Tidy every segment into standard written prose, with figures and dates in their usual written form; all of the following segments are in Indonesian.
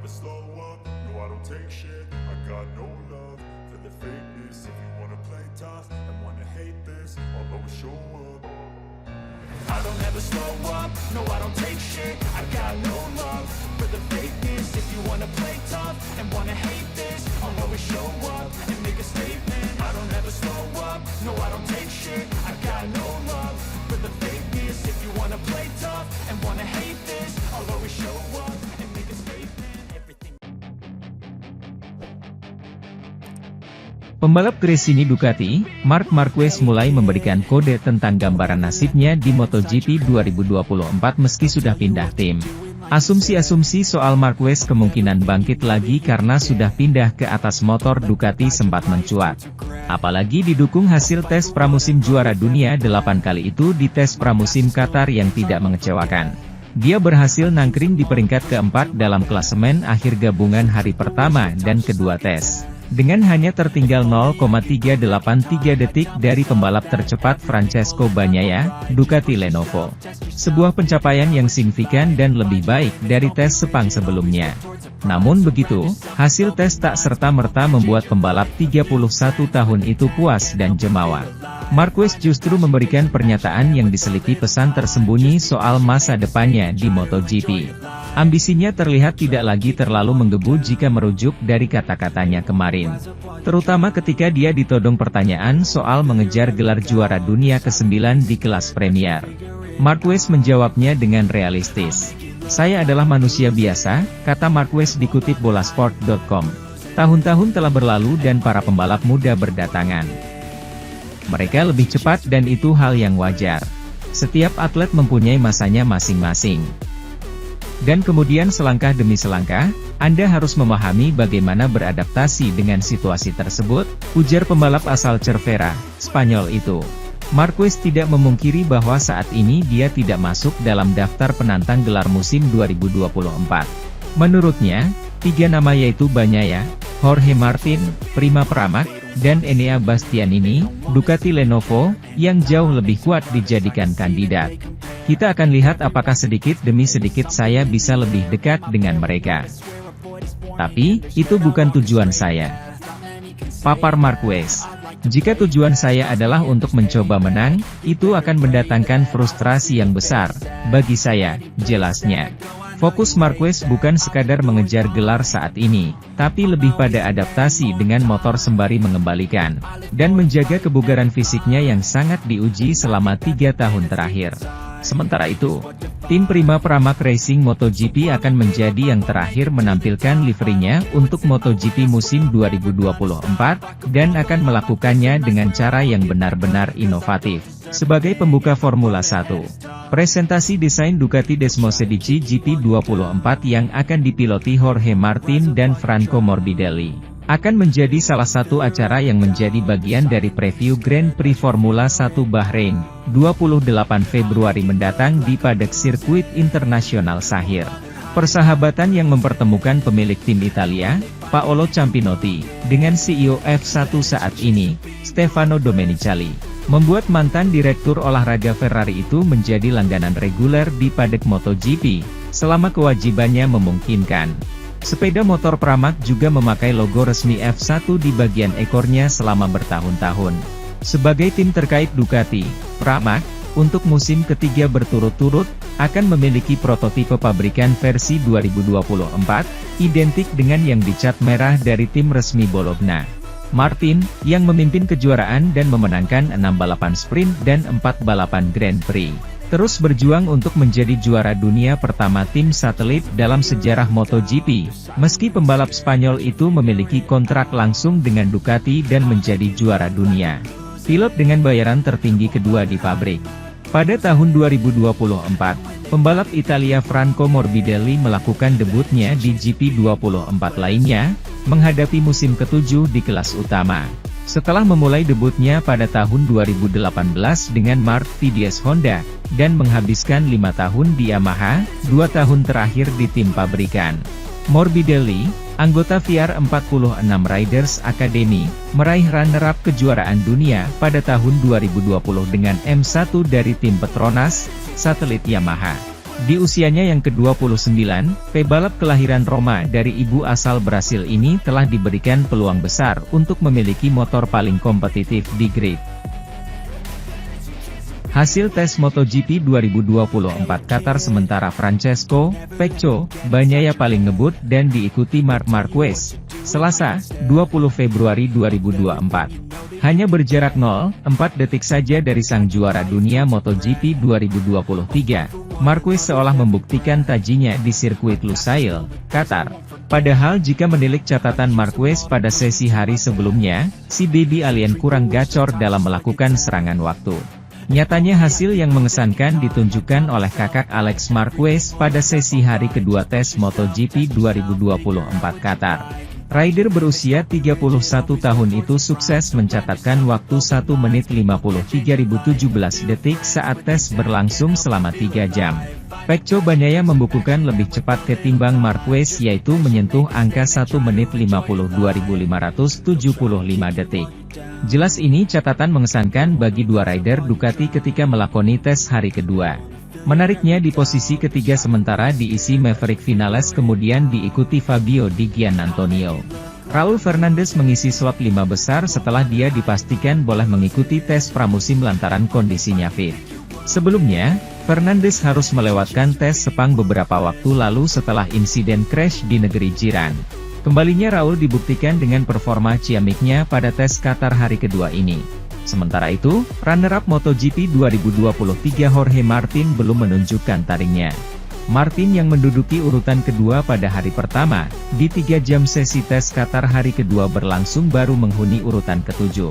never slow up, no I don't take shit. I got no love for the fakeness. If you wanna play tough and wanna hate this, I'll always show up. I don't ever slow up, no I don't take shit. I got no love for the fakeness. If you wanna play tough and wanna hate this, I'll always show up and make a statement. I don't ever slow up, no I don't take shit. I got no love for the fakeness. If you wanna play tough and wanna hate this, I'll always show up and make a statement. Everything. Pembalap Gresini Ducati, Marc Marquez mulai memberikan kode tentang gambaran nasibnya di MotoGP 2024 meski sudah pindah tim. Asumsi-asumsi soal Marquez kemungkinan bangkit lagi karena sudah pindah ke atas motor Ducati sempat mencuat. Apalagi didukung hasil tes pramusim juara dunia 8 kali itu di tes pramusim Qatar yang tidak mengecewakan. Dia berhasil nangkring di peringkat keempat dalam klasemen akhir gabungan hari pertama dan kedua tes. Dengan hanya tertinggal 0,383 detik dari pembalap tercepat Francesco Bagnaia, Ducati Lenovo. Sebuah pencapaian yang signifikan dan lebih baik dari tes Sepang sebelumnya. Namun begitu, hasil tes tak serta-merta membuat pembalap 31 tahun itu puas dan jemawa. Marquez justru memberikan pernyataan yang diselipi pesan tersembunyi soal masa depannya di MotoGP. Ambisinya terlihat tidak lagi terlalu menggebu jika merujuk dari kata-katanya kemarin. Terutama ketika dia ditodong pertanyaan soal mengejar gelar juara dunia ke-9 di kelas Premier. Marquez menjawabnya dengan realistis. "Saya adalah manusia biasa," kata Marquez dikutip bolasport.com. "Tahun-tahun telah berlalu dan para pembalap muda berdatangan. Mereka lebih cepat dan itu hal yang wajar. Setiap atlet mempunyai masanya masing-masing. Dan kemudian selangkah demi selangkah, Anda harus memahami bagaimana beradaptasi dengan situasi tersebut," ujar pembalap asal Cervera, Spanyol itu. Marquez tidak memungkiri bahwa saat ini dia tidak masuk dalam daftar penantang gelar musim 2024. Menurutnya, 3 nama yaitu Bagnaia, Jorge Martin, Prima Pramac, dan Enea Bastianini, Ducati Lenovo, yang jauh lebih kuat dijadikan kandidat. "Kita akan lihat apakah sedikit demi sedikit saya bisa lebih dekat dengan mereka. Tapi, itu bukan tujuan saya," papar Marquez. "Jika tujuan saya adalah untuk mencoba menang, itu akan mendatangkan frustrasi yang besar, bagi saya," jelasnya. Fokus Marquez bukan sekadar mengejar gelar saat ini, tapi lebih pada adaptasi dengan motor sembari mengembalikan, dan menjaga kebugaran fisiknya yang sangat diuji selama 3 tahun terakhir. Sementara itu, tim Prima Pramac Racing MotoGP akan menjadi yang terakhir menampilkan liverinya untuk MotoGP musim 2024, dan akan melakukannya dengan cara yang benar-benar inovatif. Sebagai pembuka Formula 1, presentasi desain Ducati Desmosedici GP24 yang akan dipiloti Jorge Martin dan Franco Morbidelli, akan menjadi salah satu acara yang menjadi bagian dari preview Grand Prix Formula 1 Bahrain, 28 Februari mendatang di paddock sirkuit internasional Sahir. Persahabatan yang mempertemukan pemilik tim Italia, Paolo Campinotti, dengan CEO F1 saat ini, Stefano Domenicali, membuat mantan direktur olahraga Ferrari itu menjadi langganan reguler di paddock MotoGP, selama kewajibannya memungkinkan. Sepeda motor Pramac juga memakai logo resmi F1 di bagian ekornya selama bertahun-tahun. Sebagai tim terkait Ducati, Pramac, untuk musim ketiga berturut-turut, akan memiliki prototipe pabrikan versi 2024, identik dengan yang dicat merah dari tim resmi Bologna. Martin, yang memimpin kejuaraan dan memenangkan 6 balapan sprint dan 4 balapan Grand Prix, terus berjuang untuk menjadi juara dunia pertama tim satelit dalam sejarah MotoGP, meski pembalap Spanyol itu memiliki kontrak langsung dengan Ducati dan menjadi juara dunia. Pilot dengan bayaran tertinggi kedua di pabrik. Pada tahun 2024, pembalap Italia Franco Morbidelli melakukan debutnya di GP24 lainnya, menghadapi musim ke-7 di kelas utama. Setelah memulai debutnya pada tahun 2018 dengan Marc Vidies Honda, dan menghabiskan 5 tahun di Yamaha, 2 tahun terakhir di tim pabrikan. Morbidelli, anggota VR46 Riders Academy, meraih runner-up kejuaraan dunia pada tahun 2020 dengan M1 dari tim Petronas, satelit Yamaha. Di usianya yang ke-29, pebalap kelahiran Roma dari ibu asal Brasil ini telah diberikan peluang besar untuk memiliki motor paling kompetitif di grid. Hasil tes MotoGP 2024 Qatar sementara Francesco Pecco Bagnaia paling ngebut dan diikuti Marc Marquez, Selasa, 20 Februari 2024. Hanya berjarak 0,4 detik saja dari sang juara dunia MotoGP 2023, Marquez seolah membuktikan tajinya di sirkuit Lusail, Qatar. Padahal jika menilik catatan Marquez pada sesi hari sebelumnya, si baby alien kurang gacor dalam melakukan serangan waktu. Nyatanya hasil yang mengesankan ditunjukkan oleh kakak Alex Marquez pada sesi hari kedua tes MotoGP 2024 Qatar. Rider berusia 31 tahun itu sukses mencatatkan waktu 1 menit 53.017 detik saat tes berlangsung selama 3 jam. Pecco Bagnaia membukukan lebih cepat ketimbang Marquez yaitu menyentuh angka 1 menit 52.575 detik. Jelas ini catatan mengesankan bagi dua rider Ducati ketika melakoni tes hari kedua. Menariknya di posisi ketiga sementara diisi Maverick Vinales kemudian diikuti Fabio Di Giannantonio. Raul Fernandez mengisi slot 5 besar setelah dia dipastikan boleh mengikuti tes pramusim lantaran kondisinya fit. Sebelumnya, Fernandez harus melewatkan tes Sepang beberapa waktu lalu setelah insiden crash di negeri jiran. Kembalinya Raul dibuktikan dengan performa ciamiknya pada tes Qatar hari kedua ini. Sementara itu, runner-up MotoGP 2023 Jorge Martin belum menunjukkan taringnya. Martin yang menduduki urutan kedua pada hari pertama, di 3 jam sesi tes Qatar hari kedua berlangsung baru menghuni urutan ke-7.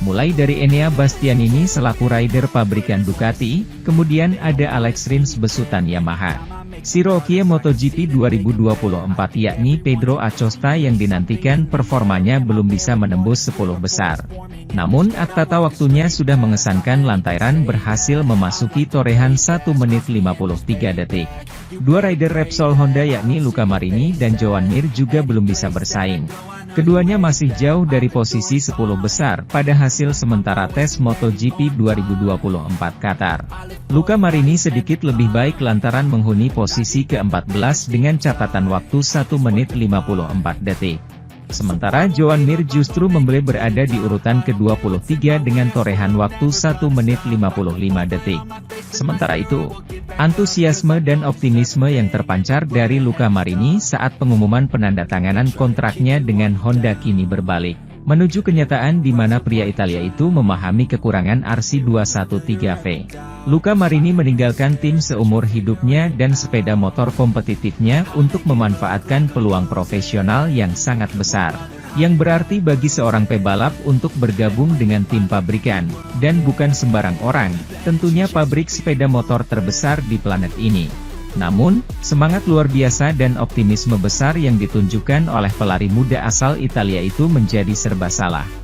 Mulai dari Enea Bastianini selaku rider pabrikan Ducati, kemudian ada Alex Rins besutan Yamaha. Si rookie MotoGP 2024 yakni Pedro Acosta yang dinantikan performanya belum bisa menembus 10 besar. Namun Aktata waktunya sudah mengesankan lantaran berhasil memasuki torehan 1 menit 53 detik. Dua rider Repsol Honda yakni Luca Marini dan Joan Mir juga belum bisa bersaing. Keduanya masih jauh dari posisi 10 besar pada hasil sementara tes MotoGP 2024 Qatar. Luca Marini sedikit lebih baik lantaran menghuni posisi ke-14 dengan catatan waktu 1 menit 54 detik. Sementara Joan Mir justru membeli berada di urutan ke-23 dengan torehan waktu 1 menit 55 detik. Sementara itu, antusiasme dan optimisme yang terpancar dari Luca Marini saat pengumuman penandatanganan kontraknya dengan Honda kini berbalik menuju kenyataan di mana pria Italia itu memahami kekurangan RC213V. Luca Marini meninggalkan tim seumur hidupnya dan sepeda motor kompetitifnya untuk memanfaatkan peluang profesional yang sangat besar. Yang berarti bagi seorang pebalap untuk bergabung dengan tim pabrikan, dan bukan sembarang orang, tentunya pabrik sepeda motor terbesar di planet ini. Namun, semangat luar biasa dan optimisme besar yang ditunjukkan oleh pelari muda asal Italia itu menjadi serba salah.